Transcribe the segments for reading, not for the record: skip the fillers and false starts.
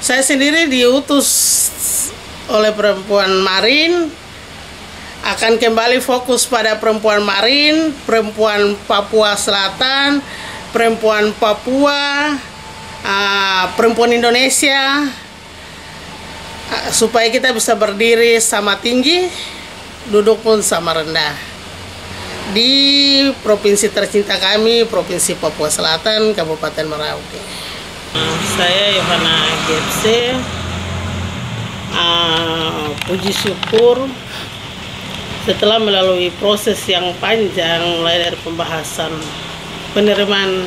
Saya sendiri diutus oleh perempuan Marin akan kembali fokus pada perempuan Marin, perempuan Papua Selatan, perempuan Papua, perempuan Indonesia, supaya kita bisa berdiri sama tinggi, duduk pun sama rendah di provinsi tercinta kami, Provinsi Papua Selatan, Kabupaten Merauke. Saya Yohana Gepse, puji syukur setelah melalui proses yang panjang, mulai dari pembahasan penerimaan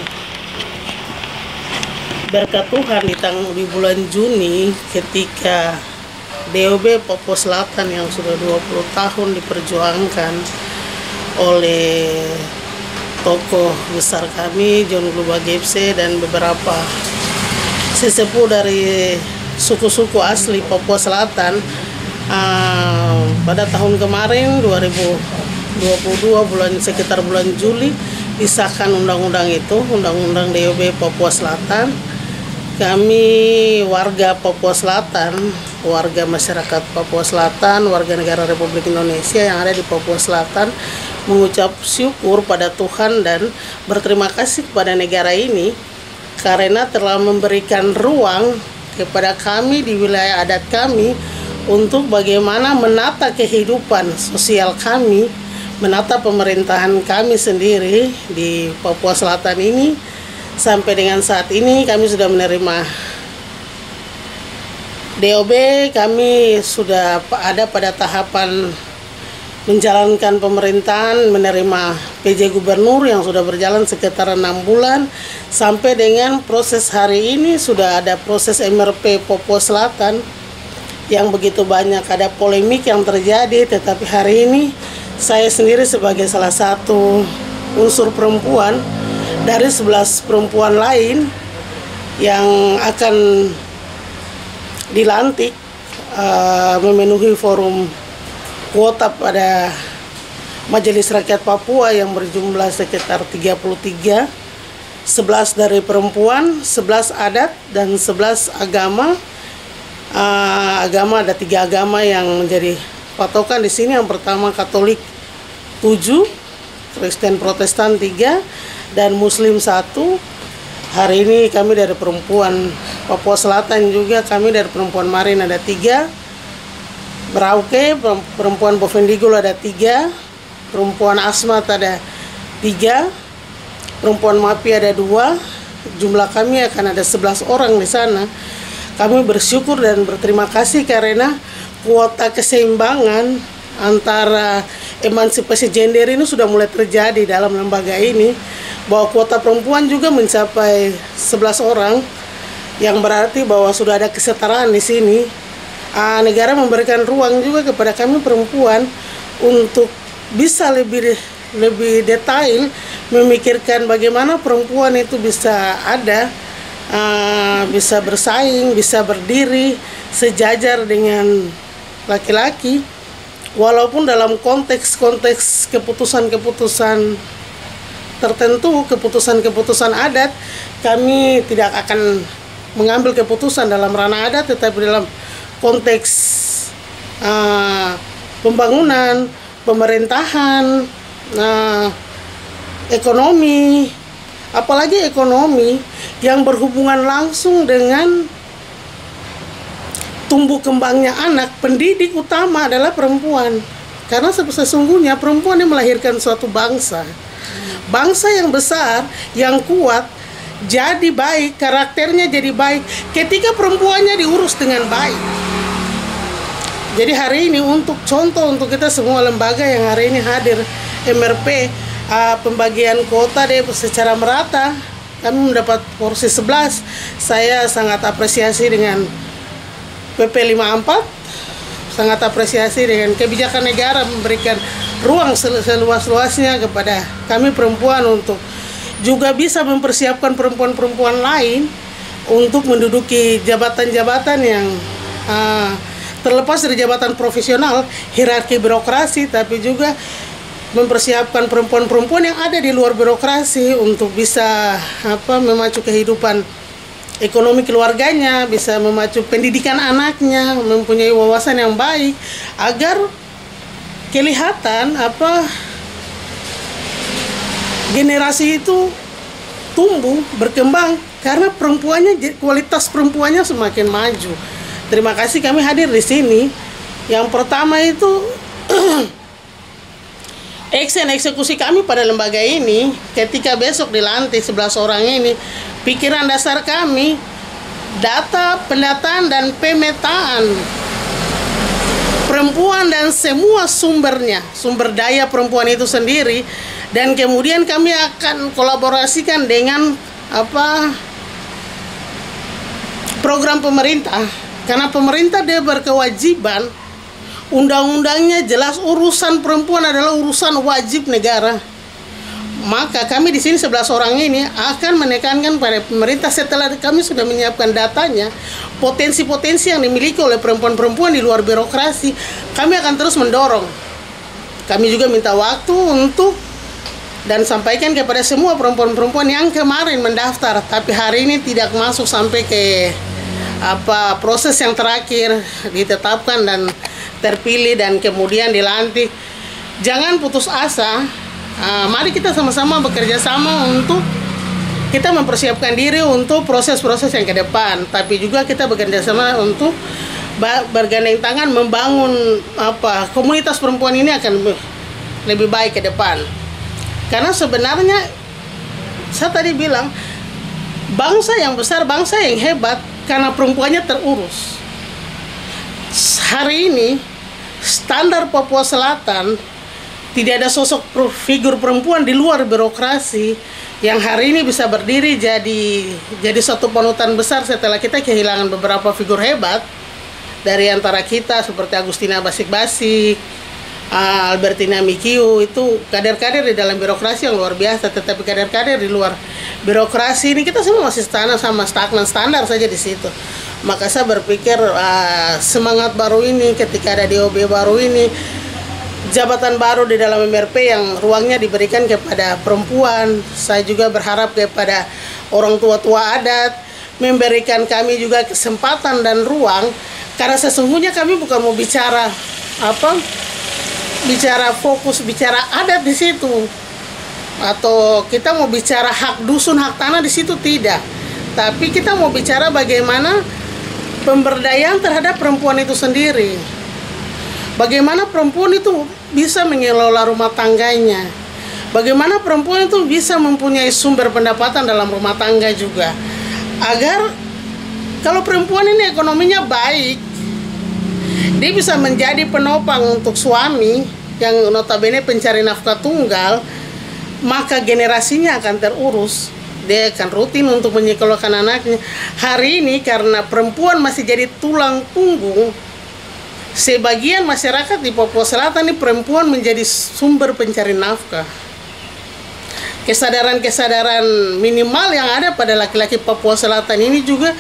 berkat Tuhan di bulan Juni, ketika DOB Papua Selatan yang sudah 20 tahun diperjuangkan oleh tokoh besar kami, John Gluba Gepse, dan beberapa sesepuh dari suku-suku asli Papua Selatan, pada tahun kemarin 2022 sekitar bulan Juli disahkan undang-undang itu, undang-undang DOB Papua Selatan. Kami warga Papua Selatan, warga masyarakat Papua Selatan, warga negara Republik Indonesia yang ada di Papua Selatan mengucap syukur pada Tuhan dan berterima kasih kepada negara ini karena telah memberikan ruang kepada kami di wilayah adat kami untuk bagaimana menata kehidupan sosial kami, menata pemerintahan kami sendiri di Papua Selatan ini. Sampai dengan saat ini kami sudah menerima DOB, kami sudah ada pada tahapan menjalankan pemerintahan, menerima PJ Gubernur yang sudah berjalan sekitar 6 bulan, sampai dengan proses hari ini sudah ada proses MRP Papua Selatan yang begitu banyak ada polemik yang terjadi, tetapi hari ini saya sendiri sebagai salah satu unsur perempuan dari 11 perempuan lain yang akan dilantik memenuhi forum kuota pada Majelis Rakyat Papua yang berjumlah sekitar 33, 11 dari perempuan, 11 adat, dan 11 agama. Agama ada 3 agama yang menjadi patokan di sini. Yang pertama Katolik 7, Kristen Protestan 3, dan Muslim 1. Hari ini kami dari perempuan Papua Selatan juga, kami dari perempuan Marin ada 3, Merauke, perempuan Bovendigul ada 3, perempuan Asmat ada 3, perempuan Mapi ada 2. Jumlah kami akan ada 11 orang di sana. Kami bersyukur dan berterima kasih karena kuota keseimbangan antara emansipasi gender ini sudah mulai terjadi dalam lembaga ini, bahwa kuota perempuan juga mencapai 11 orang, yang berarti bahwa sudah ada kesetaraan di sini. Negara memberikan ruang juga kepada kami perempuan untuk bisa lebih detail memikirkan bagaimana perempuan itu bisa ada, bisa bersaing, bisa berdiri sejajar dengan laki-laki, walaupun dalam konteks keputusan-keputusan tertentu, keputusan-keputusan adat, kami tidak akan mengambil keputusan dalam ranah adat, tetapi dalam konteks pembangunan, pemerintahan, ekonomi, apalagi ekonomi yang berhubungan langsung dengan tumbuh kembangnya anak, pendidik utama adalah perempuan. Karena sesungguhnya perempuan yang melahirkan suatu bangsa. Bangsa yang besar, yang kuat, jadi baik, karakternya jadi baik ketika perempuannya diurus dengan baik. Jadi hari ini untuk contoh untuk kita semua lembaga yang hari ini hadir MRP, pembagian kuota secara merata, kami mendapat porsi 11. Saya sangat apresiasi dengan PP 54, sangat apresiasi dengan kebijakan negara memberikan ruang seluas-luasnya kepada kami perempuan untuk juga bisa mempersiapkan perempuan-perempuan lain untuk menduduki jabatan-jabatan yang terlepas dari jabatan profesional, hierarki birokrasi, tapi juga mempersiapkan perempuan-perempuan yang ada di luar birokrasi untuk bisa memacu kehidupan ekonomi keluarganya, bisa memacu pendidikan anaknya, mempunyai wawasan yang baik, agar kelihatan generasi itu tumbuh, berkembang, karena kualitas perempuannya semakin maju. Terima kasih kami hadir di sini. Yang pertama itu eksekusi kami pada lembaga ini, ketika besok dilantik 11 orang ini, pikiran dasar kami, data, pendataan, dan pemetaan perempuan dan semua sumbernya, sumber daya perempuan itu sendiri, dan kemudian kami akan kolaborasikan dengan program pemerintah, karena pemerintah dia berkewajiban, undang-undangnya jelas, urusan perempuan adalah urusan wajib negara. Maka kami di sini 11 orang ini akan menekankan pada pemerintah, setelah kami sudah menyiapkan datanya, potensi-potensi yang dimiliki oleh perempuan-perempuan di luar birokrasi, kami akan terus mendorong. Kami juga minta waktu untuk dan sampaikan kepada semua perempuan-perempuan yang kemarin mendaftar tapi hari ini tidak masuk sampai ke proses yang terakhir, ditetapkan dan terpilih dan kemudian dilantik. Jangan putus asa. Mari kita sama-sama bekerja sama untuk kita mempersiapkan diri untuk proses-proses yang ke depan, tapi juga kita bekerja sama untuk bergandeng tangan membangun komunitas perempuan ini akan lebih baik ke depan. Karena sebenarnya saya tadi bilang, bangsa yang besar, bangsa yang hebat karena perempuannya terurus. Hari ini standar Papua Selatan tidak ada sosok figur perempuan di luar birokrasi yang hari ini bisa berdiri jadi satu panutan besar setelah kita kehilangan beberapa figur hebat dari antara kita, seperti Agustina Basik-Basik, Albertina Mikiu. Itu kader-kader di dalam birokrasi yang luar biasa, tetapi kader-kader di luar birokrasi ini kita semua masih sama stagnan standar saja di situ. Maka saya berpikir semangat baru ini, ketika ada DOB baru ini, jabatan baru di dalam MRP yang ruangnya diberikan kepada perempuan, saya juga berharap kepada orang tua-tua adat memberikan kami juga kesempatan dan ruang, karena sesungguhnya kami bukan mau bicara fokus bicara adat di situ, atau kita mau bicara hak dusun, hak tanah di situ, tidak. Tapi kita mau bicara bagaimana pemberdayaan terhadap perempuan itu sendiri. Bagaimana perempuan itu bisa mengelola rumah tangganya. Bagaimana perempuan itu bisa mempunyai sumber pendapatan dalam rumah tangga juga. Agar kalau perempuan ini ekonominya baik, dia bisa menjadi penopang untuk suami yang notabene pencari nafkah tunggal, maka generasinya akan terurus. Dia akan rutin untuk menyekolahkan anaknya. Hari ini karena perempuan masih jadi tulang punggung, sebagian masyarakat di Papua Selatan ini perempuan menjadi sumber pencari nafkah. Kesadaran minimal yang ada pada laki-laki Papua Selatan ini juga,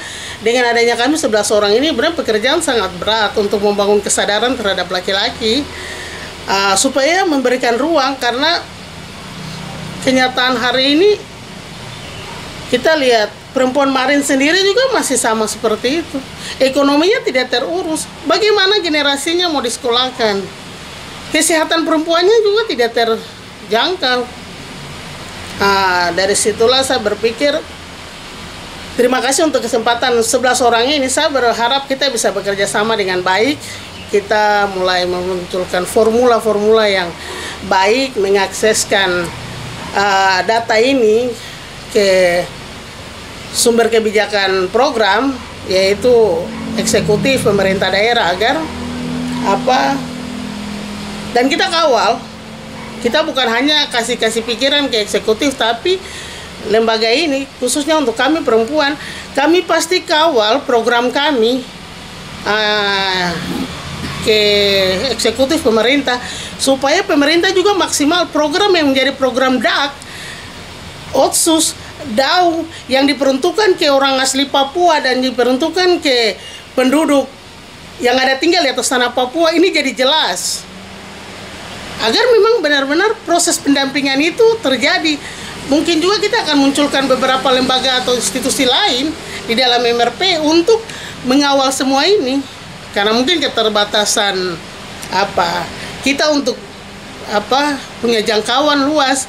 dengan adanya kami 11 orang ini, benar pekerjaan sangat berat untuk membangun kesadaran terhadap laki-laki, supaya memberikan ruang, karena kenyataan hari ini kita lihat perempuan Marin sendiri juga masih sama seperti itu. Ekonominya tidak terurus. Bagaimana generasinya mau disekolahkan? Kesehatan perempuannya juga tidak terjangkau. Dari situlah saya berpikir, terima kasih untuk kesempatan 11 orang ini. Saya berharap kita bisa bekerja sama dengan baik. Kita mulai memunculkan formula-formula yang baik, mengakseskan data ini ke sumber kebijakan program, yaitu eksekutif pemerintah daerah, agar dan kita kawal. Kita bukan hanya kasih pikiran ke eksekutif, tapi lembaga ini khususnya untuk kami perempuan, kami pasti kawal program kami ke eksekutif pemerintah, supaya pemerintah juga maksimal program yang menjadi program DAK, Otsus, DAU yang diperuntukkan ke orang asli Papua dan diperuntukkan ke penduduk yang ada tinggal di atas tanah Papua ini jadi jelas, agar memang benar-benar proses pendampingan itu terjadi. Mungkin juga kita akan munculkan beberapa lembaga atau institusi lain di dalam MRP untuk mengawal semua ini. Karena mungkin keterbatasan kita untuk punya jangkauan luas.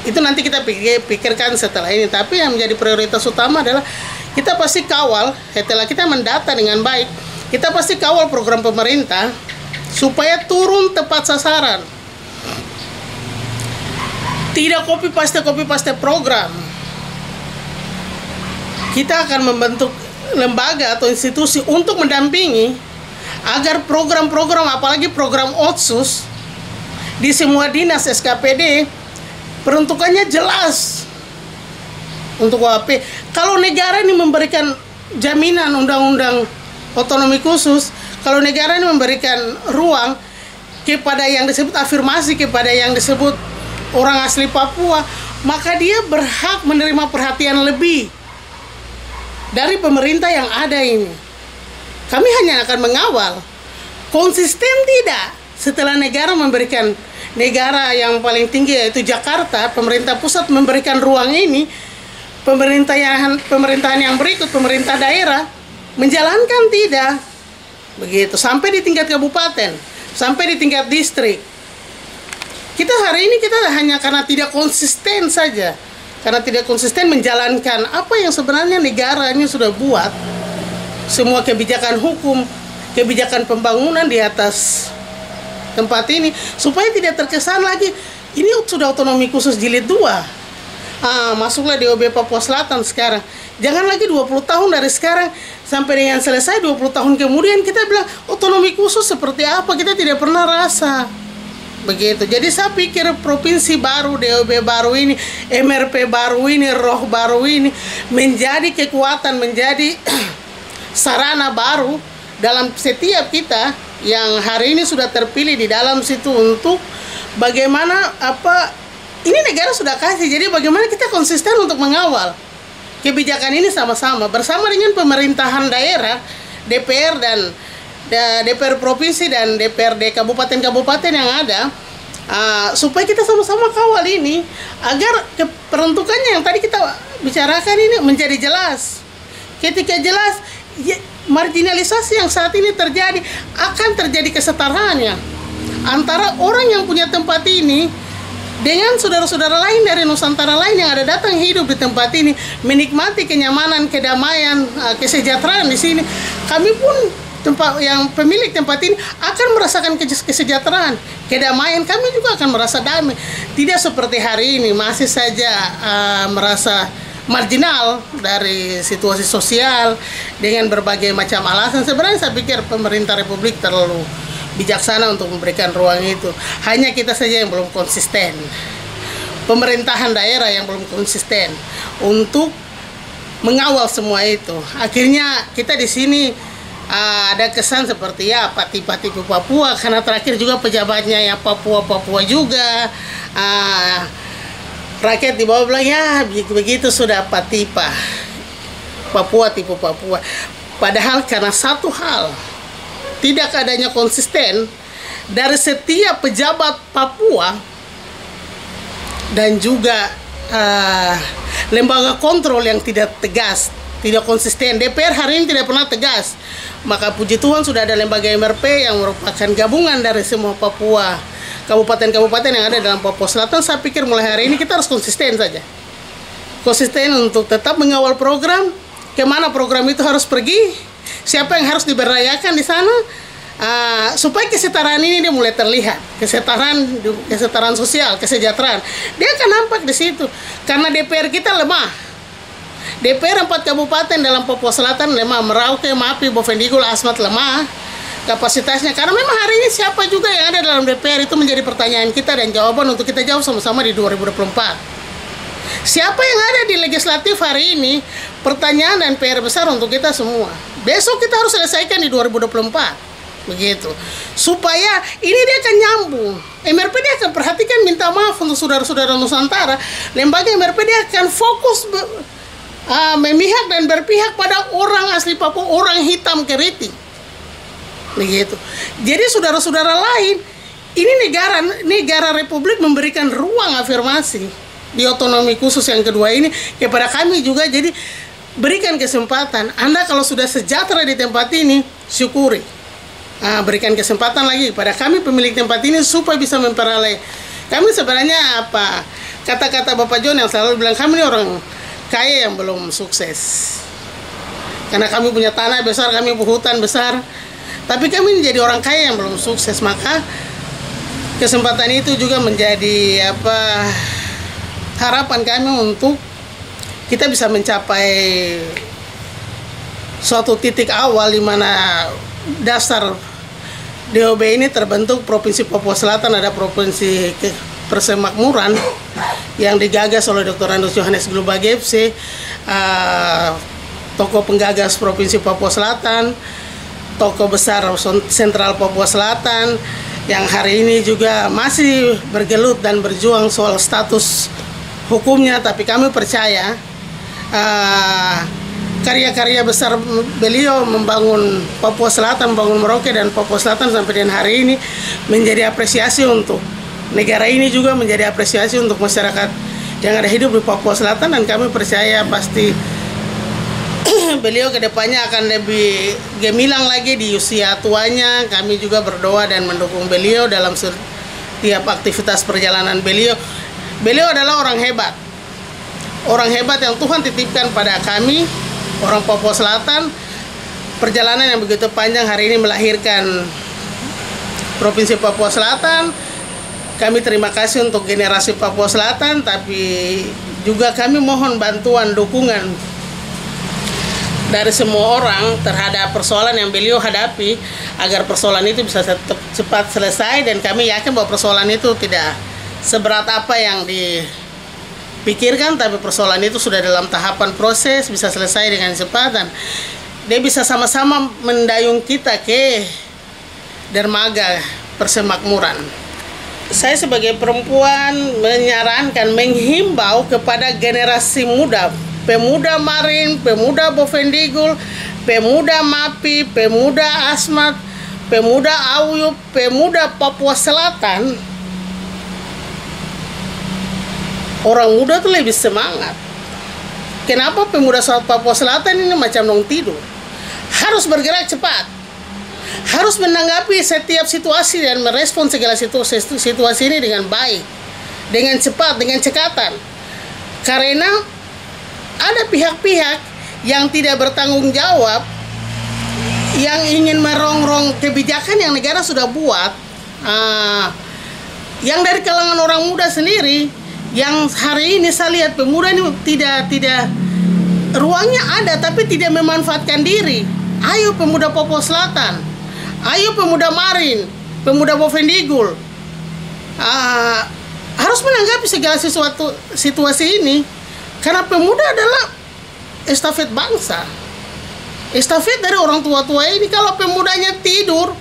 Itu nanti kita pikirkan setelah ini. Tapi yang menjadi prioritas utama adalah kita pasti kawal, setelah kita mendata dengan baik, kita pasti kawal program pemerintah supaya turun tepat sasaran. Tidak copy paste program. Kita akan membentuk lembaga atau institusi untuk mendampingi agar program-program, apalagi program Otsus di semua dinas SKPD, peruntukannya jelas untuk OAP. Kalau negara ini memberikan jaminan undang-undang otonomi khusus, kalau negara ini memberikan ruang kepada yang disebut afirmasi, kepada yang disebut orang asli Papua, maka dia berhak menerima perhatian lebih dari pemerintah yang ada ini. Kami hanya akan mengawal. Konsisten tidak setelah negara memberikan, negara yang paling tinggi yaitu Jakarta, pemerintah pusat memberikan ruang ini, pemerintahan yang berikut, pemerintah daerah menjalankan tidak. Begitu, sampai di tingkat kabupaten, sampai di tingkat distrik. Kita hari ini hanya karena tidak konsisten saja. Karena tidak konsisten menjalankan apa yang sebenarnya negaranya sudah buat. Semua kebijakan hukum, kebijakan pembangunan di atas tempat ini, supaya tidak terkesan lagi ini sudah otonomi khusus jilid 2. Masuklah DOB Papua Selatan sekarang. Jangan lagi 20 tahun dari sekarang sampai dengan selesai 20 tahun kemudian kita bilang otonomi khusus seperti apa, kita tidak pernah rasa. Begitu. Jadi saya pikir provinsi baru, DOB baru ini, MRP baru ini, roh baru ini menjadi kekuatan, menjadi sarana baru dalam setiap kita yang hari ini sudah terpilih di dalam situ untuk bagaimana ini negara sudah kasih, jadi bagaimana kita konsisten untuk mengawal kebijakan ini sama-sama bersama dengan pemerintahan daerah, DPR dan DPR provinsi dan DPRD kabupaten-kabupaten yang ada, supaya kita sama-sama kawal ini agar peruntukannya yang tadi kita bicarakan ini menjadi jelas. Ketika jelas, marginalisasi yang saat ini terjadi akan terjadi kesetaraannya antara orang yang punya tempat ini dengan saudara-saudara lain dari Nusantara lain yang ada datang hidup di tempat ini, menikmati kenyamanan, kedamaian, kesejahteraan di sini. Kami pun yang pemilik tempat ini akan merasakan kesejahteraan, kedamaian. Kami juga akan merasa damai. Tidak seperti hari ini masih saja merasa marginal dari situasi sosial dengan berbagai macam alasan. Sebenarnya saya pikir pemerintah Republik terlalu bijaksana untuk memberikan ruang itu. Hanya kita saja yang belum konsisten. Pemerintahan daerah yang belum konsisten untuk mengawal semua itu. Akhirnya kita di sini ada kesan seperti pati-pati Papua, karena terakhir juga pejabatnya yang Papua juga. Rakyat di bawah bilang begitu sudah patipa Papua tipu Papua. Padahal karena satu hal, tidak adanya konsisten dari setiap pejabat Papua dan juga lembaga kontrol yang tidak tegas, tidak konsisten. DPR hari ini tidak pernah tegas. Maka puji Tuhan sudah ada lembaga MRP yang merupakan gabungan dari semua Papua, kabupaten-kabupaten yang ada dalam Papua Selatan. Saya pikir mulai hari ini kita harus konsisten saja. Konsisten untuk tetap mengawal program, kemana program itu harus pergi, siapa yang harus diberdayakan di sana, supaya kesetaraan ini dia mulai terlihat. Kesetaraan sosial, kesejahteraan, dia akan nampak di situ. Karena DPR kita lemah. DPR 4 kabupaten dalam Papua Selatan lemah. Merauke, Mapi, Bovendigul, Asmat lemah kapasitasnya. Karena memang hari ini siapa juga yang ada dalam DPR itu menjadi pertanyaan kita dan jawaban untuk kita jawab sama-sama di 2024. Siapa yang ada di legislatif hari ini, pertanyaan dan PR besar untuk kita semua. Besok kita harus selesaikan di 2024. Begitu. Supaya ini dia akan nyambung. MRP dia akan perhatikan, minta maaf untuk saudara-saudara Nusantara. Lembaga MRP dia akan fokus memihak dan berpihak pada orang asli Papua, orang hitam keriting. Begitu. Jadi saudara-saudara lain, ini negara Republik memberikan ruang afirmasi di otonomi khusus yang kedua ini kepada kami juga. Jadi berikan kesempatan. Anda kalau sudah sejahtera di tempat ini, syukuri. Berikan kesempatan lagi kepada kami pemilik tempat ini supaya bisa memperoleh. Kami sebenarnya apa, kata-kata Bapak John yang selalu bilang, kami ini orang kaya yang belum sukses. Karena kami punya tanah besar, kami punya hutan besar, tapi kami jadi orang kaya yang belum sukses. Maka kesempatan itu juga menjadi apa, harapan kami untuk kita bisa mencapai suatu titik awal di mana dasar DOB ini terbentuk. Provinsi Papua Selatan ada Provinsi Persemakmuran yang digagas oleh Dr. Andus Johannes Glubagepse, tokoh penggagas Provinsi Papua Selatan, tokoh besar Sentral Papua Selatan, yang hari ini juga masih bergelut dan berjuang soal status hukumnya. Tapi kami percaya karya-karya besar beliau membangun Papua Selatan, membangun Merauke dan Papua Selatan sampai dengan hari ini menjadi apresiasi untuk negara ini, juga menjadi apresiasi untuk masyarakat yang ada hidup di Papua Selatan. Dan kami percaya pasti beliau kedepannya akan lebih gemilang lagi di usia tuanya. Kami juga berdoa dan mendukung beliau dalam setiap aktivitas perjalanan beliau. Beliau adalah orang hebat yang Tuhan titipkan pada kami, orang Papua Selatan. Perjalanan yang begitu panjang hari ini melahirkan Provinsi Papua Selatan. Kami terima kasih untuk generasi Papua Selatan, tapi juga kami mohon bantuan, dukungan dari semua orang terhadap persoalan yang beliau hadapi, agar persoalan itu bisa cepat selesai. Dan kami yakin bahwa persoalan itu tidak seberat apa yang dipikirkan, tapi persoalan itu sudah dalam tahapan proses, bisa selesai dengan cepat, dan dia bisa sama-sama mendayung kita ke dermaga persemakmuran. Saya sebagai perempuan menyarankan, menghimbau kepada generasi muda, pemuda Marin, pemuda Bovendigul, pemuda Mapi, pemuda Asmat, pemuda Auyub, pemuda Papua Selatan. Orang muda tuh lebih semangat. Kenapa pemuda Papua Selatan ini macam nong tidur? Harus bergerak cepat, harus menanggapi setiap situasi dan merespon segala situasi ini dengan baik, dengan cepat, dengan cekatan. Karena ada pihak-pihak yang tidak bertanggung jawab, yang ingin merongrong kebijakan yang negara sudah buat, yang dari kalangan orang muda sendiri. Yang hari ini saya lihat pemuda ini tidak ruangnya ada, tapi tidak memanfaatkan diri. Ayo pemuda Papua Selatan, ayo pemuda Marin, pemuda Bovendigul, harus menanggapi segala situasi ini. Karena pemuda adalah estafet bangsa, estafet dari orang tua-tua ini. Kalau pemudanya tidur,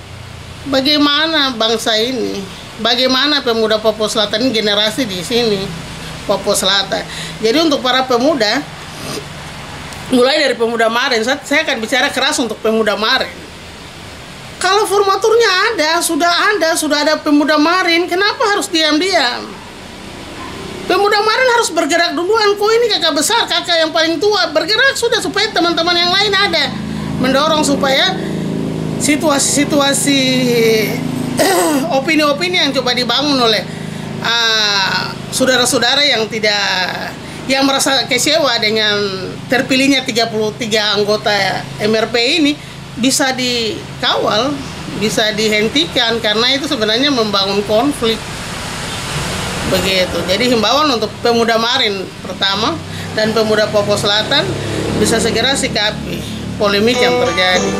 bagaimana bangsa ini? Bagaimana pemuda Papua Selatan ini, generasi di sini Papua Selatan? Jadi untuk para pemuda, mulai dari pemuda Marin, saya akan bicara keras untuk pemuda Marin. Kalau formaturnya sudah ada pemuda Marin, kenapa harus diam-diam? Pemuda Marin harus bergerak duluan. Kok ini kakak besar, kakak yang paling tua, bergerak sudah, supaya teman-teman yang lain ada mendorong supaya situasi opini-opini yang coba dibangun oleh saudara-saudara yang merasa kecewa dengan terpilihnya 33 anggota MRP ini bisa dikawal, bisa dihentikan, karena itu sebenarnya membangun konflik. Begitu. Jadi himbauan untuk pemuda Marin pertama dan pemuda Papua Selatan bisa segera sikapi polemik yang terjadi.